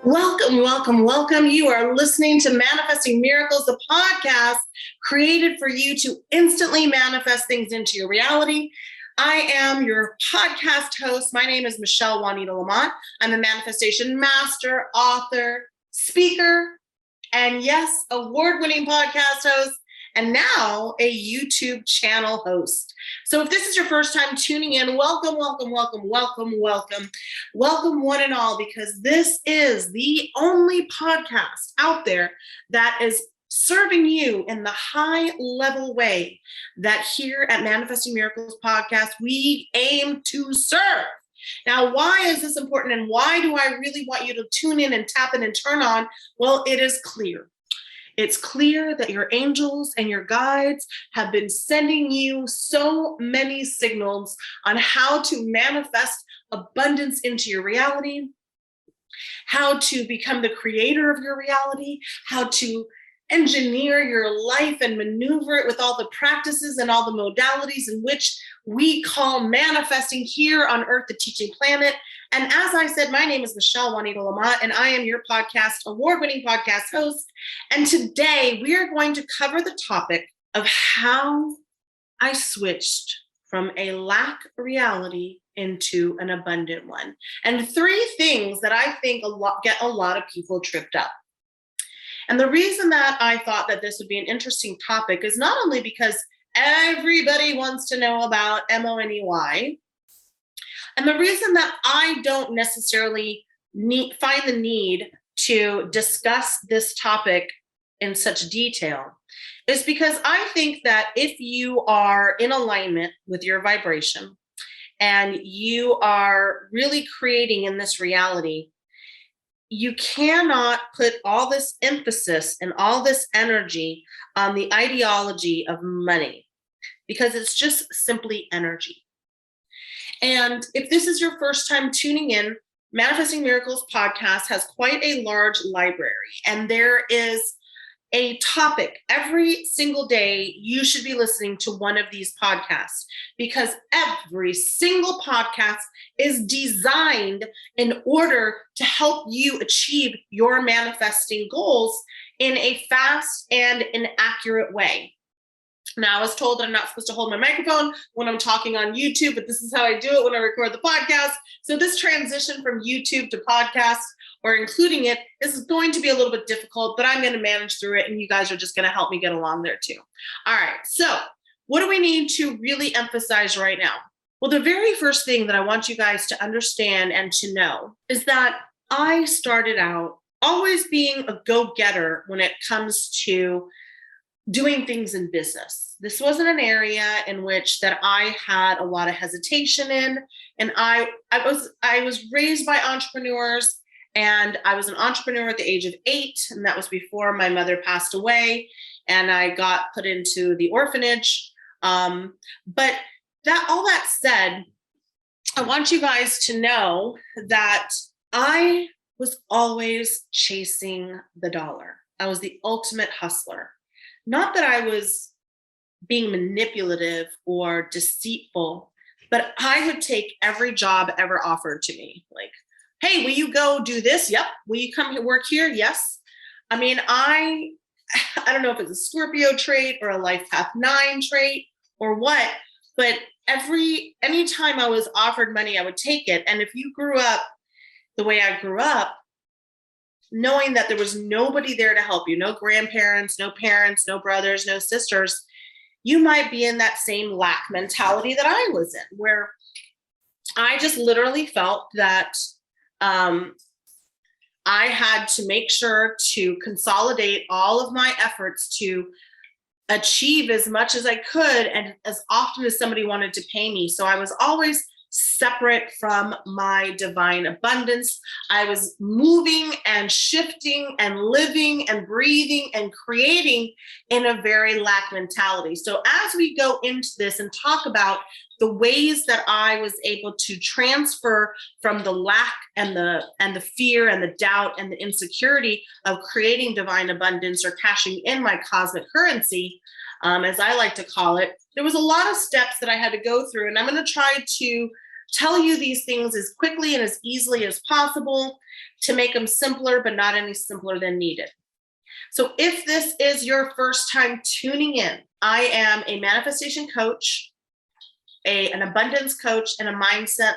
Welcome, welcome, welcome. You are listening to Manifesting Miracles, the podcast created for you to instantly manifest things into your reality. I am your podcast host. My name is Michelle Juanita Lamont. I'm a manifestation master, author, speaker, and yes, award-winning podcast host, and now a YouTube channel host. So if this is your first time tuning in, welcome, welcome, welcome, welcome, welcome. Welcome one and all, because this is the only podcast out there that is serving you in the high level way that here at Manifesting Miracles Podcast, we aim to serve. Now, why is this important and why do I really want you to tune in and tap in and turn on? Well, it is clear. It's clear that your angels and your guides have been sending you so many signals on how to manifest abundance into your reality, how to become the creator of your reality, how to engineer your life and maneuver it with all the practices and all the modalities in which we call manifesting here on Earth, the teaching planet. And as I said, my name is Michelle Juanita Lamont, and I am your podcast, award-winning podcast host. And today we are going to cover the topic of how I switched from a lack reality into an abundant one. And three things that I think get a lot of people tripped up. And the reason that I thought that this would be an interesting topic is not only because everybody wants to know about MONEY, and the reason that I don't necessarily find the need to discuss this topic in such detail is because I think that if you are in alignment with your vibration and you are really creating in this reality, you cannot put all this emphasis and all this energy on the ideology of money because it's just simply energy. And if this is your first time tuning in, Manifesting Miracles podcast has quite a large library, and there is a topic every single day. You should be listening to one of these podcasts because every single podcast is designed in order to help you achieve your manifesting goals in a fast and an accurate way. Now, I was told that I'm not supposed to hold my microphone when I'm talking on YouTube, but this is how I do it when I record the podcast. So this transition from YouTube to podcast or including it is going to be a little bit difficult, but I'm going to manage through it, and you guys are just going to help me get along there too. All right, so what do we need to really emphasize right now? Well, the very first thing that I want you guys to understand and to know is that I started out always being a go-getter when it comes to doing things in business. This wasn't an area in which that I had a lot of hesitation in. And I was raised by entrepreneurs, and I was an entrepreneur at the age of 8. And that was before my mother passed away and I got put into the orphanage. But all that said, I want you guys to know that I was always chasing the dollar. I was the ultimate hustler. Not that I was being manipulative or deceitful, but I would take every job ever offered to me. Like, hey, will you go do this? Yep. Will you come work here? Yes. I mean, I don't know if it's a Scorpio trait or a Life Path 9 trait or what, but anytime I was offered money, I would take it. And if you grew up the way I grew up, knowing that there was nobody there to help you, no grandparents, no parents, no brothers, no sisters, you might be in that same lack mentality that I was in, where I just literally felt that I had to make sure to consolidate all of my efforts to achieve as much as I could and as often as somebody wanted to pay me. So I was always separate from my divine abundance. I was moving and shifting and living and breathing and creating in a very lack mentality. So as we go into this and talk about the ways that I was able to transfer from the lack and the fear and the doubt and the insecurity of creating divine abundance or cashing in my cosmic currency, as I like to call it, there was a lot of steps that I had to go through, and I'm going to try to tell you these things as quickly and as easily as possible to make them simpler, but not any simpler than needed. So if this is your first time tuning in, I am a manifestation coach, an abundance coach, and a mindset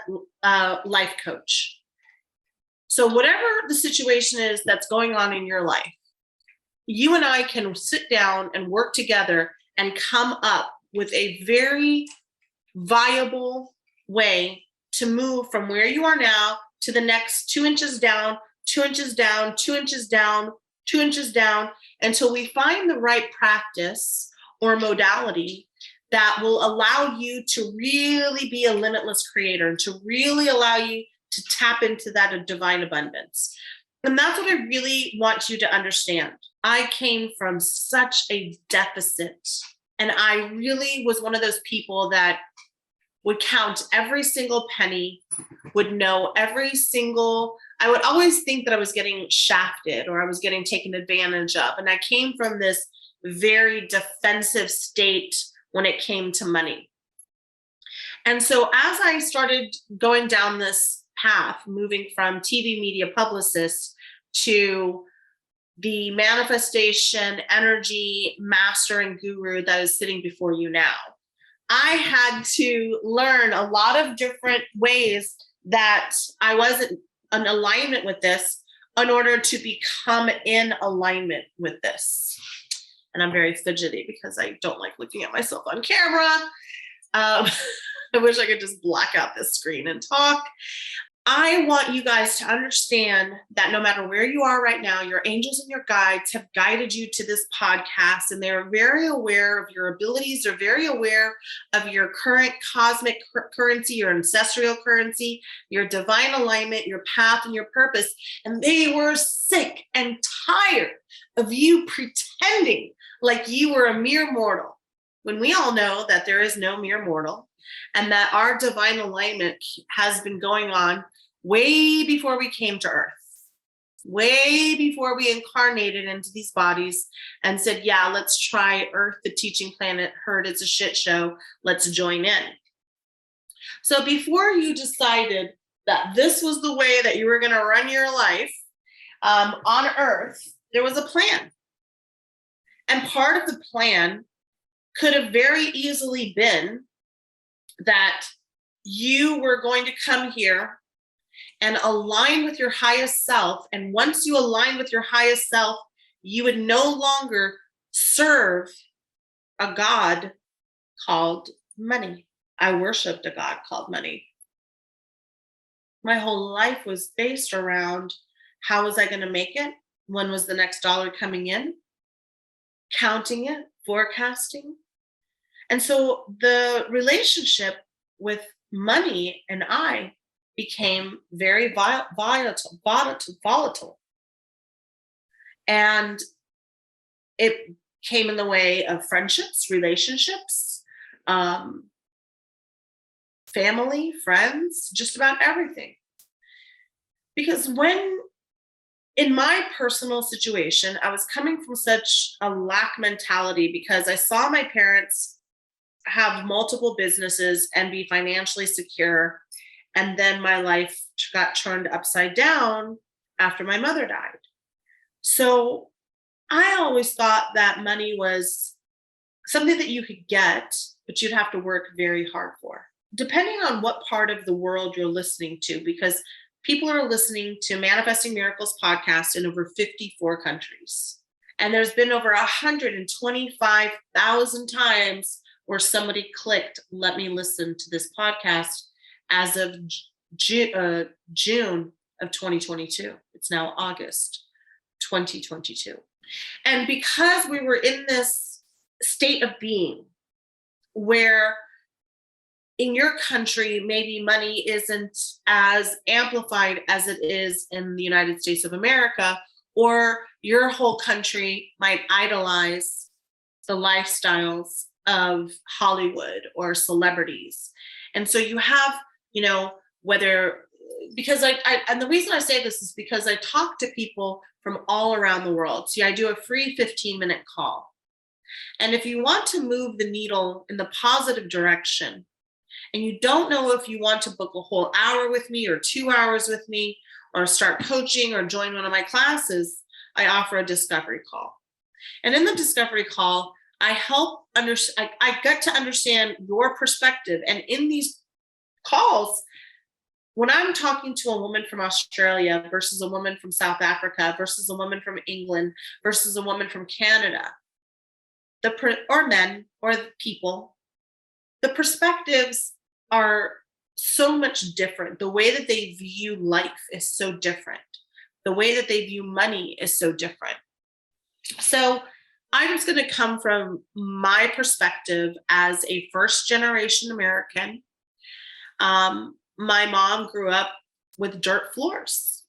life coach. So whatever the situation is that's going on in your life, you and I can sit down and work together and come up with a very viable way to move from where you are now to the next 2 inches down, 2 inches down, 2 inches down, 2 inches down, until we find the right practice or modality that will allow you to really be a limitless creator and to really allow you to tap into that divine abundance. And that's what I really want you to understand. I came from such a deficit, and I really was one of those people that would count every single penny, would know I would always think that I was getting shafted or I was getting taken advantage of. And I came from this very defensive state when it came to money. And so as I started going down this path, moving from TV media publicist to the manifestation energy master and guru that is sitting before you now, I had to learn a lot of different ways that I wasn't in alignment with this in order to become in alignment with this. And I'm very fidgety because I don't like looking at myself on camera. I wish I could just black out this screen and talk. I want you guys to understand that no matter where you are right now, your angels and your guides have guided you to this podcast, and they're very aware of your abilities. They're very aware of your current cosmic currency, your ancestral currency, your divine alignment, your path, and your purpose. And they were sick and tired of you pretending like you were a mere mortal, when we all know that there is no mere mortal, and that our divine alignment has been going on way before we came to Earth, way before we incarnated into these bodies and said, yeah, let's try Earth, the teaching planet, heard it's a shit show, let's join in. So before you decided that this was the way that you were going to run your life on Earth, there was a plan. And part of the plan could have very easily been that you were going to come here and align with your highest self. And once you align with your highest self, you would no longer serve a God called money. I worshiped a God called money. My whole life was based around how was I going to make it? When was the next dollar coming in? Counting it, forecasting. And so the relationship with money and I became very volatile. And it came in the way of friendships, relationships, family, friends, just about everything. Because when, in my personal situation, I was coming from such a lack mentality because I saw my parents have multiple businesses and be financially secure. And then my life got turned upside down after my mother died. So I always thought that money was something that you could get, but you'd have to work very hard for. Depending on what part of the world you're listening to, because people are listening to Manifesting Miracles podcast in over 54 countries. And there's been over 125,000 times where somebody clicked, let me listen to this podcast as of June of 2022. It's now August 2022. And because we were in this state of being where in your country, maybe money isn't as amplified as it is in the United States of America, or your whole country might idolize the lifestyles of Hollywood or celebrities. And so you have, and the reason I say this is because I talk to people from all around the world. See, I do a free 15-minute call. And if you want to move the needle in the positive direction, and you don't know if you want to book a whole hour with me or 2 hours with me or start coaching or join one of my classes, I offer a discovery call. And in the discovery call, I get to understand your perspective. And in these calls, when I'm talking to a woman from Australia versus a woman from South Africa versus a woman from England versus a woman from Canada, or men or people, the perspectives are so much different. The way that they view life is so different. The way that they view money is so different. So I'm just going to come from my perspective as a first generation American. My mom grew up with dirt floors.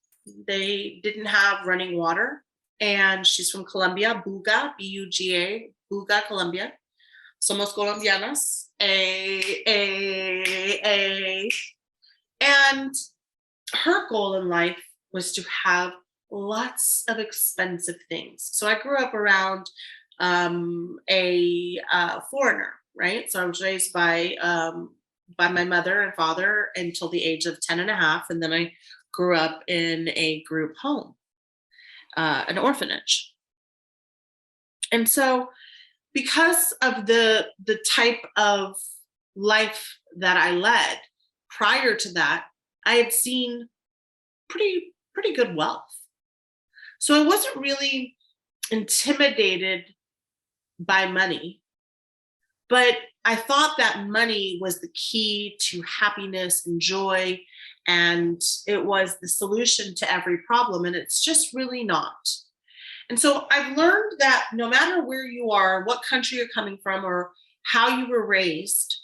They didn't have running water. And she's from Colombia, Buga, B-U-G-A, Buga, Colombia. Somos colombianas. And her goal in life was to have lots of expensive things. So I grew up around a foreigner, right? So I was raised by my mother and father until the age of 10 and a half. And then I grew up in a group home, an orphanage. And so because of the type of life that I led prior to that, I had seen pretty good wealth. So I wasn't really intimidated by money, but I thought that money was the key to happiness and joy, and it was the solution to every problem, and it's just really not. And so I've learned that no matter where you are, what country you're coming from, or how you were raised,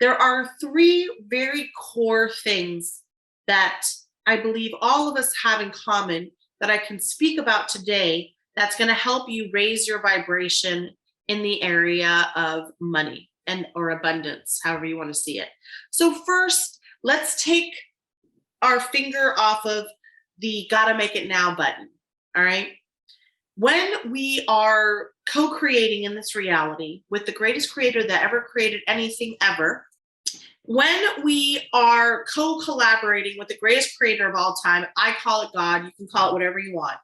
there are 3 very core things that I believe all of us have in common that I can speak about today that's going to help you raise your vibration in the area of money or abundance, however you want to see it. So first, let's take our finger off of the gotta make it now button. All right. When we are co-creating in this reality with the greatest creator that ever created anything ever, when we are co-collaborating with the greatest creator of all time, I call it God, you can call it whatever you want,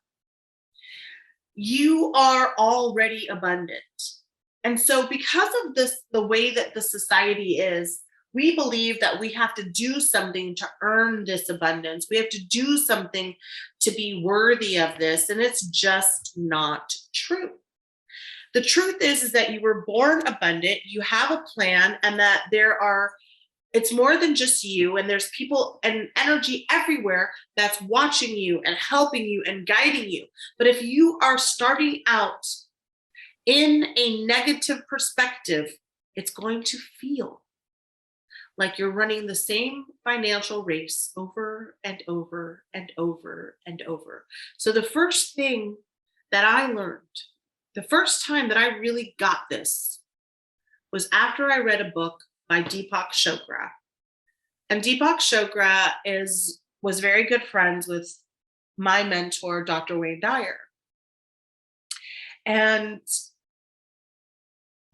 you are already abundant. And so because of this, the way that the society is, we believe that we have to do something to earn this abundance. We have to do something to be worthy of this. And it's just not true. The truth is that you were born abundant, you have a plan, and that it's more than just you, and there's people and energy everywhere that's watching you and helping you and guiding you. But if you are starting out in a negative perspective, it's going to feel like you're running the same financial race over and over and over and over. So the first thing that I learned, the first time that I really got this, was after I read a book by Deepak Chopra. And Deepak Chopra was very good friends with my mentor, Dr. Wayne Dyer. And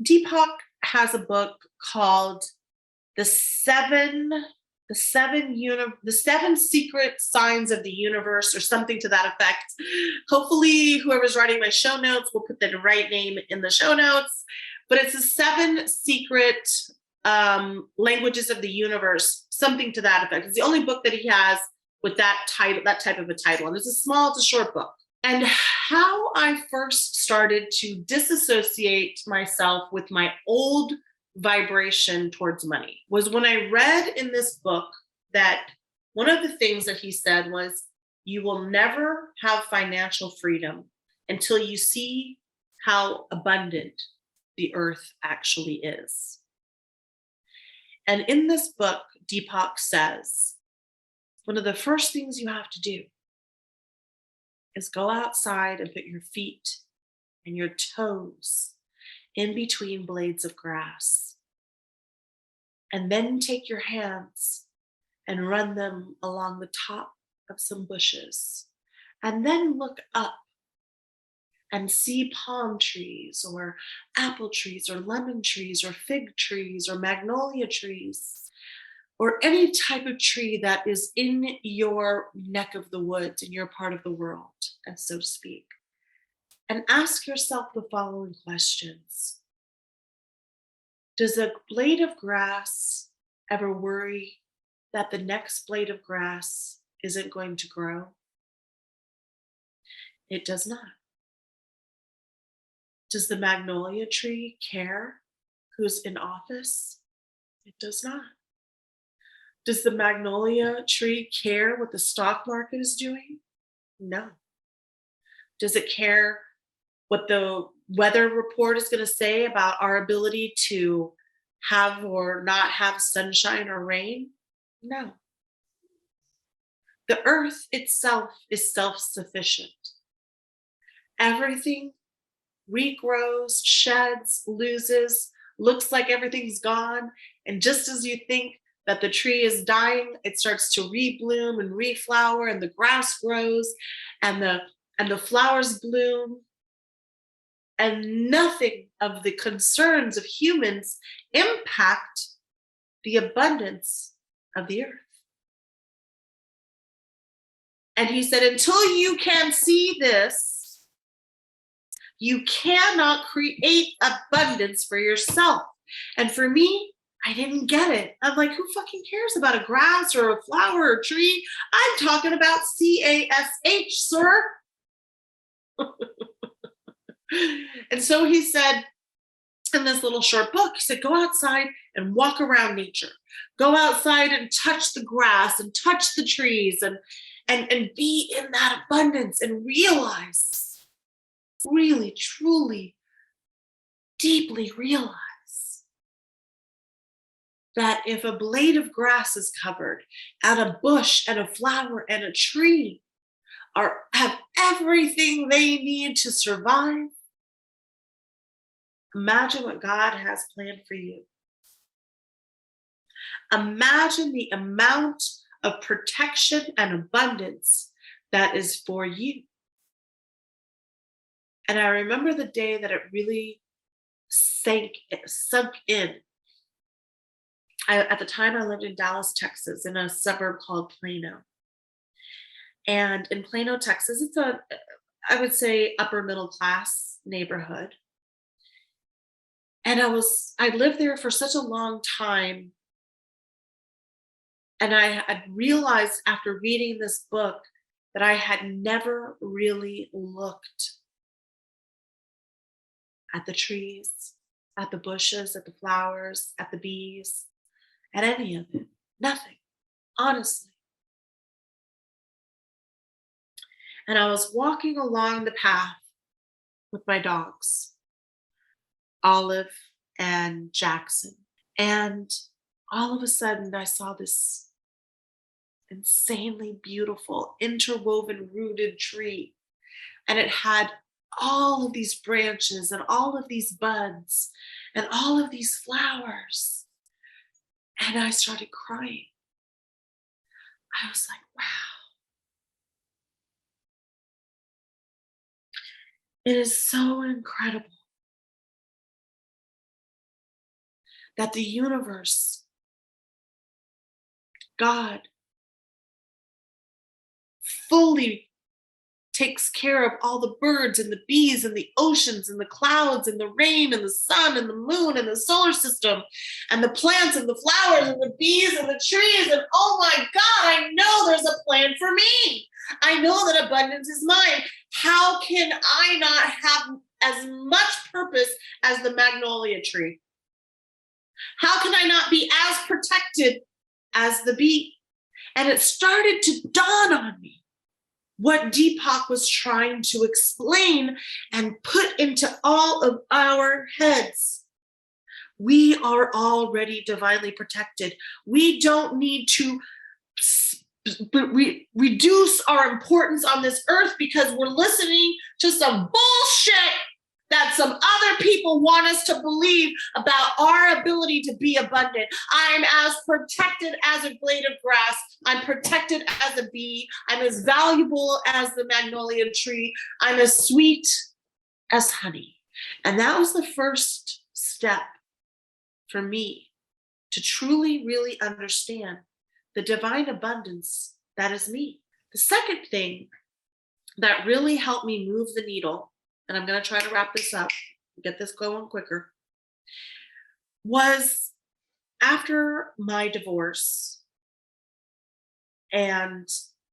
Deepak has a book called The Seven Secret Signs of the Universe, or something to that effect. Hopefully, whoever's writing my show notes will put the right name in the show notes. But it's the 7 secret languages of the universe, something to that effect. It's the only book that he has with that type of a title. And it's a short book. And how I first started to disassociate myself with my old vibration towards money was when I read in this book that one of the things that he said was, you will never have financial freedom until you see how abundant the earth actually is. And in this book, Deepak says, one of the first things you have to do is go outside and put your feet and your toes in between blades of grass. And then take your hands and run them along the top of some bushes. And then look up and see palm trees or apple trees or lemon trees or fig trees or magnolia trees. or any type of tree that is in your neck of the woods, in your part of the world, and so to speak, and ask yourself the following questions. Does a blade of grass ever worry that the next blade of grass isn't going to grow? It does not. Does the magnolia tree care who's in office? It does not. Does the magnolia tree care what the stock market is doing? No. Does it care what the weather report is going to say about our ability to have or not have sunshine or rain? No. The earth itself is self-sufficient. Everything regrows, sheds, loses, looks like everything's gone. And just as you think that the tree is dying, it starts to rebloom and reflower, and the grass grows, and the flowers bloom. And nothing of the concerns of humans impact the abundance of the earth. And he said, until you can see this, you cannot create abundance for yourself. And for me, I didn't get it. I'm like, who fucking cares about a grass or a flower or a tree? I'm talking about CASH, sir. And so he said in this little short book, he said, go outside and walk around nature. Go outside and touch the grass and touch the trees and be in that abundance and realize, really, truly, deeply realize that if a blade of grass is covered and a bush and a flower and a tree have everything they need to survive, imagine what God has planned for you. Imagine the amount of protection and abundance that is for you. And I remember the day that it really sunk in. At the time, I lived in Dallas, Texas, in a suburb called Plano. And in Plano, Texas, it's I would say, upper middle class neighborhood. And I lived there for such a long time. And I had realized after reading this book that I had never really looked at the trees, at the bushes, at the flowers, at the bees, at any of it. Nothing, honestly. And I was walking along the path with my dogs, Olive and Jackson. And all of a sudden, I saw this insanely beautiful, interwoven, rooted tree. And it had all of these branches and all of these buds and all of these flowers. And I started crying. I was like, wow. It is so incredible that the universe, God, fully takes care of all the birds and the bees and the oceans and the clouds and the rain and the sun and the moon and the solar system and the plants and the flowers and the bees and the trees. And oh my God, I know there's a plan for me. I know that abundance is mine. How can I not have as much purpose as the magnolia tree? How can I not be as protected as the bee? And it started to dawn on me what Deepak was trying to explain and put into all of our heads. We are already divinely protected. We don't need to reduce our importance on this earth because we're listening to some bullshit that some other people want us to believe about our ability to be abundant. I'm as protected as a blade of grass. I'm protected as a bee. I'm as valuable as the magnolia tree. I'm as sweet as honey. And that was the first step for me to truly, really understand the divine abundance that is me. The second thing that really helped me move the needle, and I'm going to try to wrap this up, get this going quicker, was after my divorce and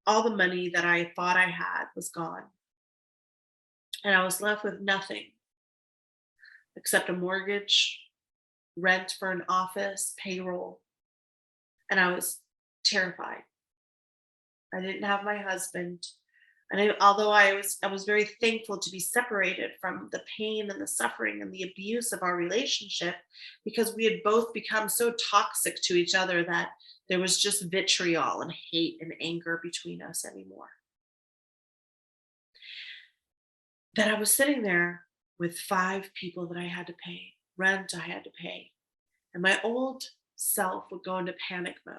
all the money that I thought I had was gone. And I was left with nothing except a mortgage, rent for an office, payroll. And I was terrified. I didn't have my husband. Although I was very thankful to be separated from the pain and the suffering and the abuse of our relationship, because we had both become so toxic to each other that there was just vitriol and hate and anger between us anymore. That I was sitting there with 5 people that I had to pay, rent I had to pay, and my old self would go into panic mode.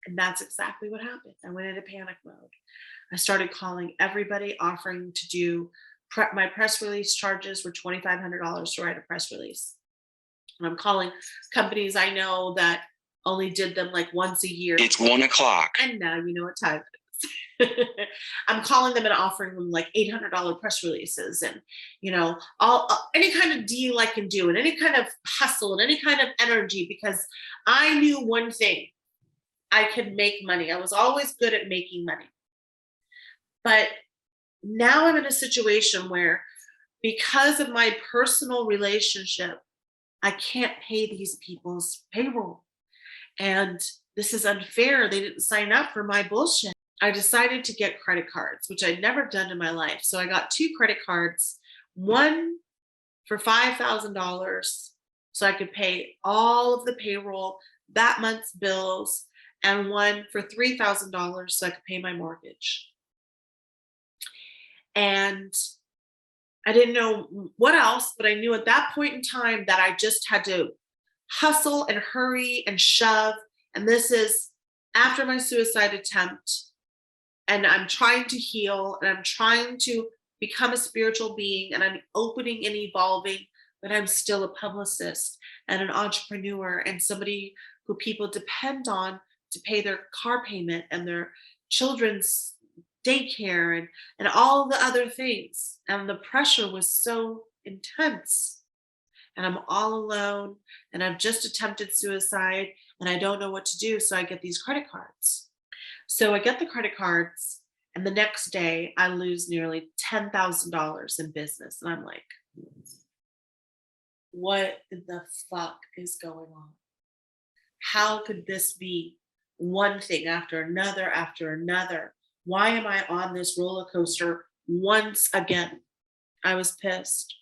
And that's exactly what happened. I went into panic mode. I started calling everybody, offering to do my press release charges were $2,500 to write a press release. And I'm calling companies I know that only did them like once a year. It's 1:00. And now you know what time it is. I'm calling them and offering them like $800 press releases, and all any kind of deal I can do, and any kind of hustle and any kind of energy, because I knew one thing: I could make money. I was always good at making money. But now I'm in a situation where, because of my personal relationship, I can't pay these people's payroll. And this is unfair. They didn't sign up for my bullshit. I decided to get credit cards, which I'd never done in my life. So I got 2 credit cards, one for $5,000 so I could pay all of the payroll, that month's bills, and one for $3,000 so I could pay my mortgage. And I didn't know what else, but I knew at that point in time that I just had to hustle and hurry and shove. And this is after my suicide attempt. And I'm trying to heal, and I'm trying to become a spiritual being, and I'm opening and evolving, but I'm still a publicist and an entrepreneur and somebody who people depend on to pay their car payment and their children's daycare and all the other things. And the pressure was so intense. And I'm all alone, and I've just attempted suicide, and I don't know what to do. So I get these credit cards. So I get the credit cards, and the next day I lose nearly $10,000 in business. And I'm like, what the fuck is going on? How could this be one thing after another after another? Why am I on this roller coaster once again? I was pissed.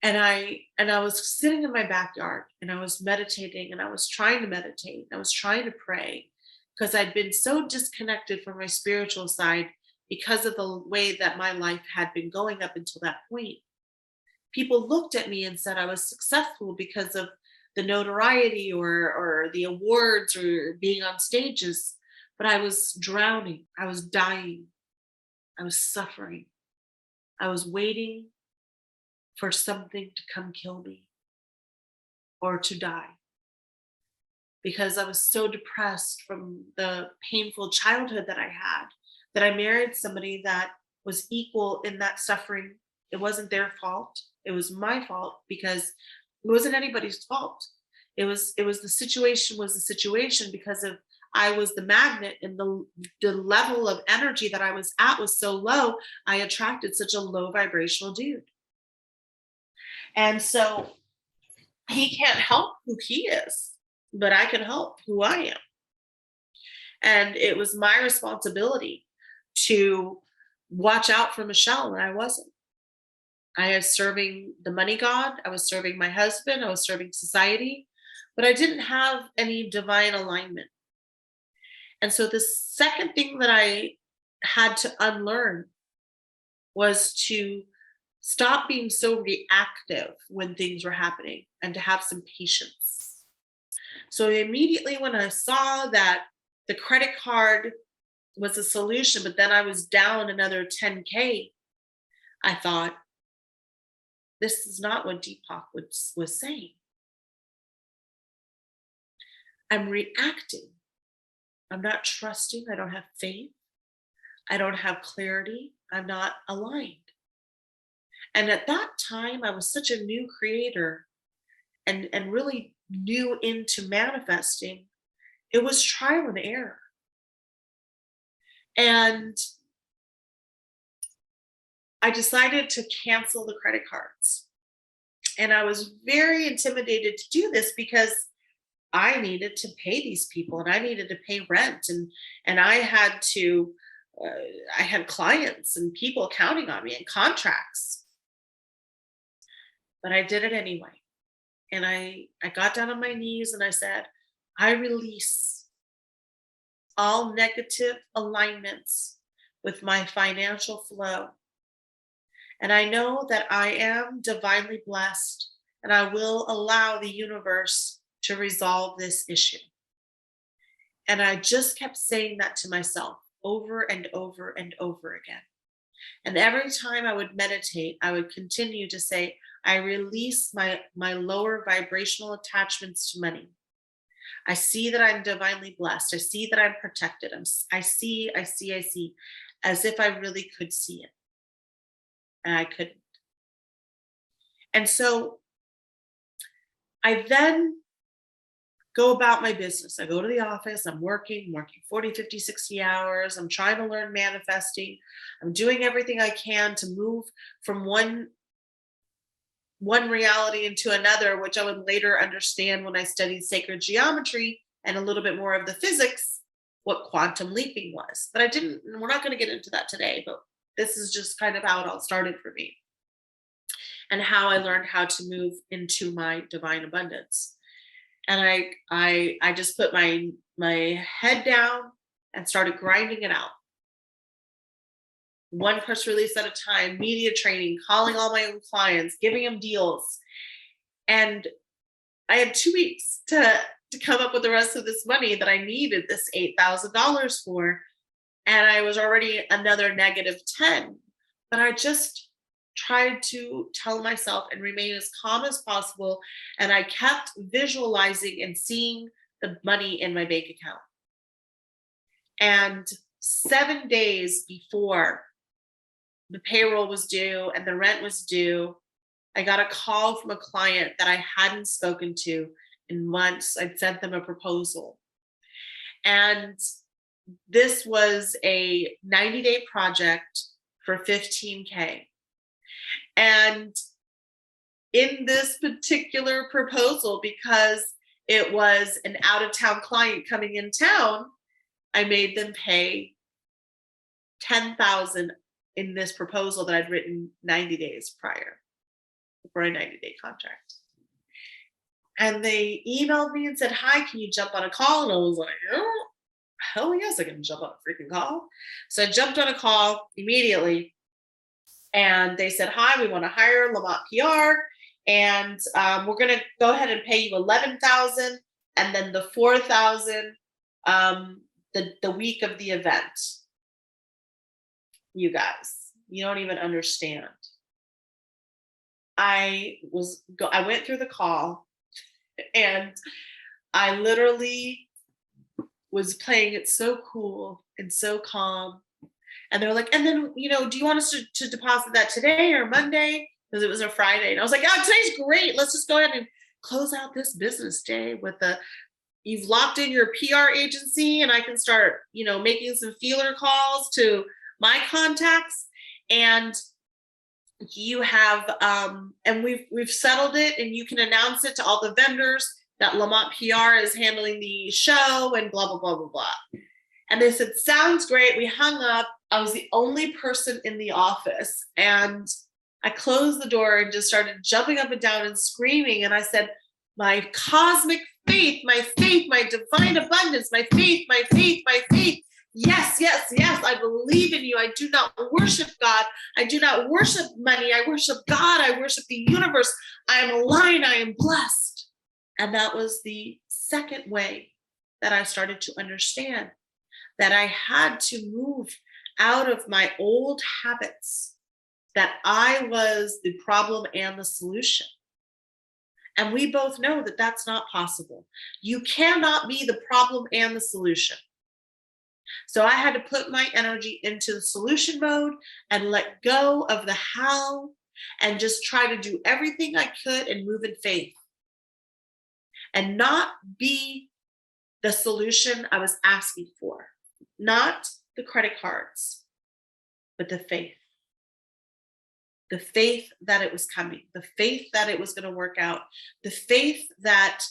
And I was sitting in my backyard, and I was meditating, and I was trying to meditate. I was trying to pray, because I'd been so disconnected from my spiritual side because of the way that my life had been going up until that point. People looked at me and said I was successful because of the notoriety or the awards or being on stages. But I was drowning. I was dying. I was suffering. I was waiting for something to come kill me or to die, because I was so depressed from the painful childhood that I had, that I married somebody that was equal in that suffering. It wasn't their fault. It was my fault, because it wasn't anybody's fault. It was the situation was the situation because of I was the magnet, and the level of energy that I was at was so low. I attracted such a low vibrational dude. And so he can't help who he is, but I can help who I am. And it was my responsibility to watch out for Michelle, and I wasn't. I was serving the money god, I was serving my husband, I was serving society, but I didn't have any divine alignment. And so the second thing that I had to unlearn was to stop being so reactive when things were happening, and to have some patience. So immediately when I saw that the credit card was a solution, but then I was down another 10K, I thought, this is not what Deepak was saying. I'm reacting. I'm not trusting. I don't have faith. I don't have clarity. I'm not aligned. And at that time, I was such a new creator and really new into manifesting. It was trial and error. And I decided to cancel the credit cards. And I was very intimidated to do this because I needed to pay these people and I needed to pay rent and I had to I had clients and people counting on me and contracts. But I did it anyway. And I got down on my knees and I said, I release all negative alignments with my financial flow. And I know that I am divinely blessed and I will allow the universe to resolve this issue. And I just kept saying that to myself over and over and over again. And every time I would meditate, I would continue to say, I release my lower vibrational attachments to money. I see that I'm divinely blessed. I see that I'm protected. I see, as if I really could see it. And I couldn't. And so I then go about my business. I go to the office, I'm working 40, 50, 60 hours. I'm trying to learn manifesting. I'm doing everything I can to move from one reality into another, which I would later understand when I studied sacred geometry and a little bit more of the physics, what quantum leaping was. But we're not going to get into that today, but this is just kind of how it all started for me and how I learned how to move into my divine abundance. And I just put my head down and started grinding it out. One press release at a time, media training, calling all my own clients, giving them deals. And I had 2 weeks to come up with the rest of this money that I needed this $8,000 for. And I was already another -10. But I just tried to tell myself and remain as calm as possible. And I kept visualizing and seeing the money in my bank account. And 7 days before the payroll was due and the rent was due, I got a call from a client that I hadn't spoken to in months. I'd sent them a proposal. And this was a 90-day project for $15K. And in this particular proposal, because it was an out-of-town client coming in town, I made them pay $10,000 in this proposal that I'd written 90 days prior for a 90-day contract. And they emailed me and said, hi, can you jump on a call? And I was like, oh, hell yes, I can jump on a freaking call. So I jumped on a call immediately. And they said, hi, we want to hire Lamont PR. And we're going to go ahead and pay you $11,000 and then the $4,000 the week of the event. You guys, you don't even understand. I went through the call and I literally was playing it so cool and so calm. And they're like, and then, do you want us to deposit that today or Monday? Because it was a Friday. And I was like, oh, today's great. Let's just go ahead and close out this business day with you've locked in your PR agency and I can start, making some feeler calls to my contacts. And you have, and we've settled it and you can announce it to all the vendors that Lamont PR is handling the show and blah, blah, blah, blah, blah. And they said, sounds great. We hung up. I was the only person in the office. And I closed the door and just started jumping up and down and screaming. And I said, my cosmic faith, my divine abundance, my faith. Yes, yes, yes. I believe in you. I do not worship God. I do not worship money. I worship God. I worship the universe. I am aligned. I am blessed. And that was the second way that I started to understand that I had to move out of my old habits, that I was the problem and the solution. And we both know that that's not possible. You cannot be the problem and the solution. So I had to put my energy into the solution mode and let go of the how and just try to do everything I could and move in faith and not be the solution I was asking for, not the credit cards, but the faith. The faith that it was coming, the faith that it was going to work out, the faith that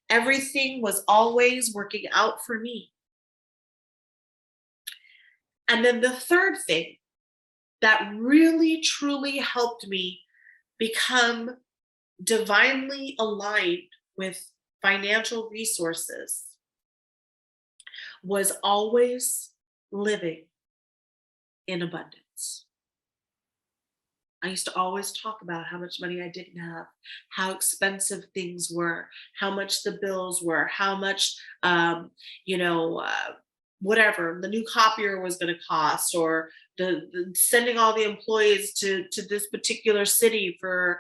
everything was always working out for me. And then the third thing that really, truly helped me become divinely aligned with financial resources was always living in abundance. I used to always talk about how much money I didn't have, how expensive things were, how much the bills were, how much, whatever the new copier was going to cost, or the sending all the employees to this particular city for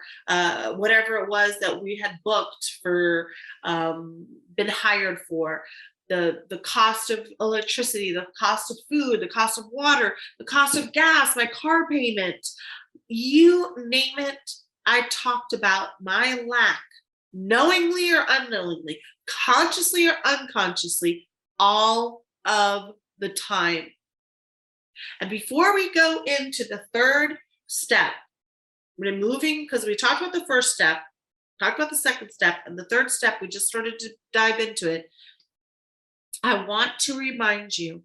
whatever it was that we had booked for, been hired for. The cost of electricity, the cost of food, the cost of water, the cost of gas, my car payment. You name it, I talked about my lack, knowingly or unknowingly, consciously or unconsciously, all of the time. And before we go into the third step, removing, because we talked about the first step, talked about the second step, and the third step, we just started to dive into it. I want to remind you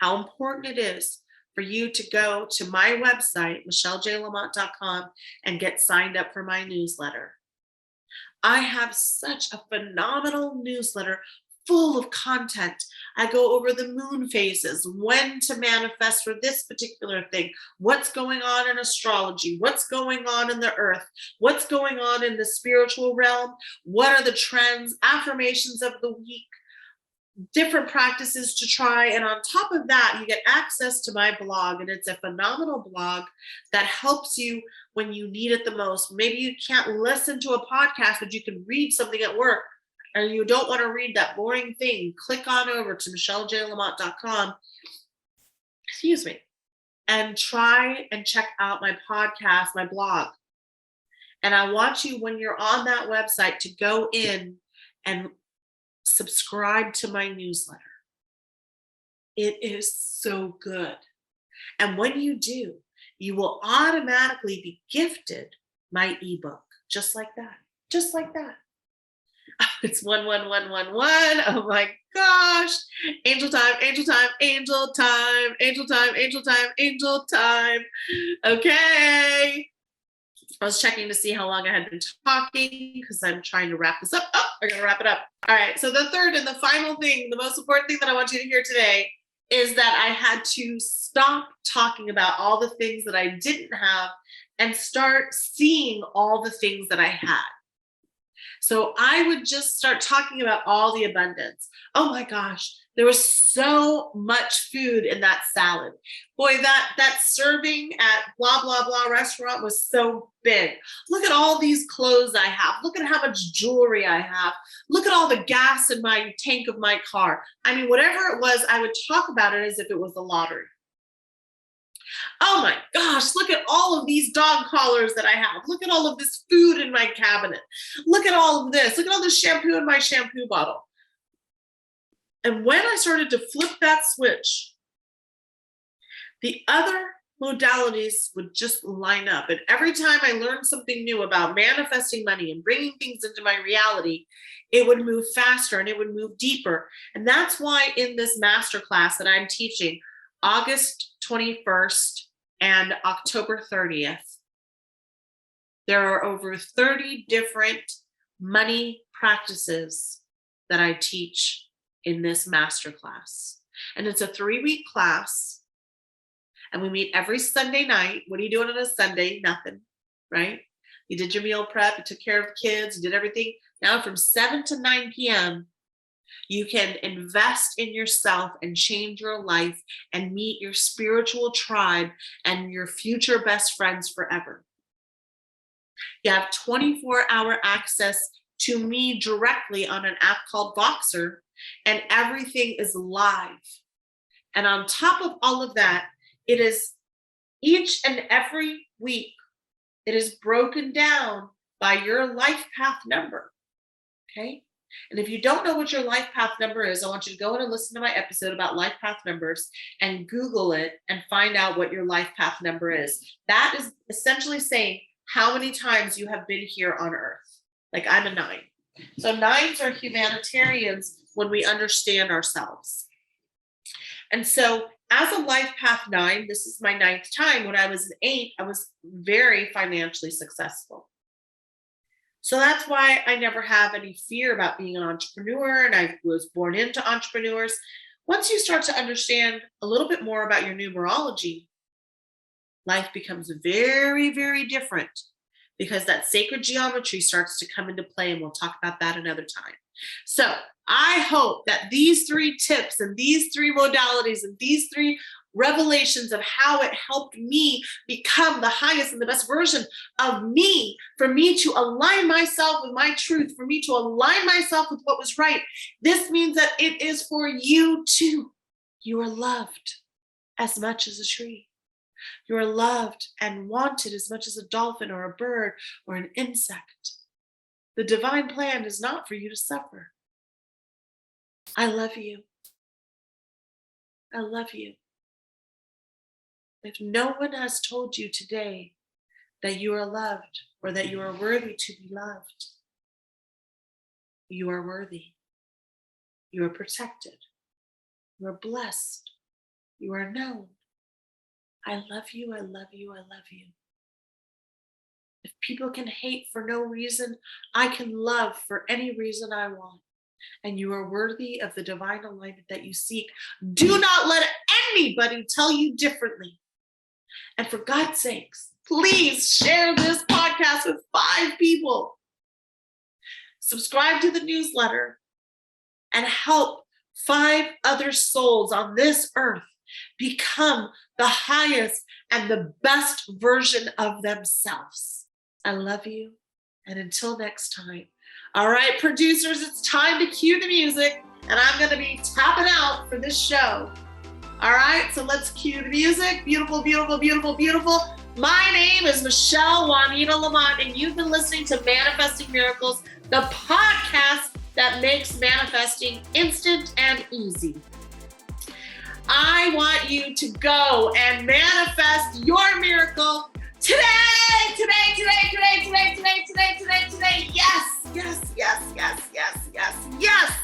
how important it is for you to go to my website, michellejlamont.com, and get signed up for my newsletter. I have such a phenomenal newsletter full of content. I go over the moon phases, when to manifest for this particular thing, what's going on in astrology, what's going on in the earth, what's going on in the spiritual realm, what are the trends, affirmations of the week, different practices to try. And on top of that, you get access to my blog, and it's a phenomenal blog that helps you when you need it the most. Maybe you can't listen to a podcast, but you can read something at work, and you don't want to read that boring thing. Click on over to michellejlamont.com, and try and check out my podcast, my blog. And I want you, when you're on that website, to go in and subscribe to my newsletter. It is so good. And when you do, you will automatically be gifted my ebook, just like that. Just like that. It's 11111. Oh my gosh. Angel time, angel time, angel time, angel time, angel time, angel time. Okay. I was checking to see how long I had been talking because I'm trying to wrap this up. Oh, we're going to wrap it up. All right. So the third and the final thing, the most important thing that I want you to hear today is that I had to stop talking about all the things that I didn't have and start seeing all the things that I had. So I would just start talking about all the abundance. Oh my gosh, there was so much food in that salad. Boy, that serving at blah, blah, blah restaurant was so big. Look at all these clothes I have. Look at how much jewelry I have. Look at all the gas in my tank of my car. I mean, whatever it was, I would talk about it as if it was the lottery. Oh my gosh, look at all of these dog collars that I have. Look at all of this food in my cabinet. Look at all of this. Look at all this shampoo in my shampoo bottle. And when I started to flip that switch, the other modalities would just line up. And every time I learned something new about manifesting money and bringing things into my reality, it would move faster and it would move deeper. And that's why in this masterclass that I'm teaching, August 21st and October 30th, there are over 30 different money practices that I teach in this masterclass. And it's a 3-week class. And we meet every Sunday night. What are you doing on a Sunday? Nothing, right? You did your meal prep, you took care of kids, you did everything. Now from 7 to 9 p.m., you can invest in yourself and change your life and meet your spiritual tribe and your future best friends forever. You have 24-hour access to me directly on an app called Voxer, and everything is live. And on top of all of that, it is each and every week, it is broken down by your life path number. Okay? And if you don't know what your life path number is, I want you to go in and listen to my episode about life path numbers and Google it and find out what your life path number is. That is essentially saying how many times you have been here on earth. Like I'm a 9. So 9s are humanitarians when we understand ourselves. And so as a life path 9, this is my 9th time. When I was an 8, I was very financially successful. So that's why I never have any fear about being an entrepreneur, and I was born into entrepreneurs. Once you start to understand a little bit more about your numerology, life becomes very, very different because that sacred geometry starts to come into play, and we'll talk about that another time. So I hope that these 3 tips and these 3 modalities and these 3 revelations of how it helped me become the highest and the best version of me, for me to align myself with my truth, for me to align myself with what was right. This means that it is for you too. You are loved as much as a tree. You are loved and wanted as much as a dolphin or a bird or an insect. The divine plan is not for you to suffer. I love you. I love you. If no one has told you today that you are loved or that you are worthy to be loved, you are worthy. You are protected. You are blessed. You are known. I love you. I love you. I love you. If people can hate for no reason, I can love for any reason I want. And you are worthy of the divine alignment that you seek. Do not let anybody tell you differently. And for God's sakes, please share this podcast with 5 people. Subscribe to the newsletter and help 5 other souls on this earth become the highest and the best version of themselves. I love you. And until next time. All right, producers, it's time to cue the music. And I'm going to be tapping out for this show. All right, so let's cue the music. Beautiful, beautiful, beautiful, beautiful. My name is Michelle Juanita Lamont, and you've been listening to Manifesting Miracles, the podcast that makes manifesting instant and easy. I want you to go and manifest your miracle today. Yes, yes, yes, yes, yes, yes, yes.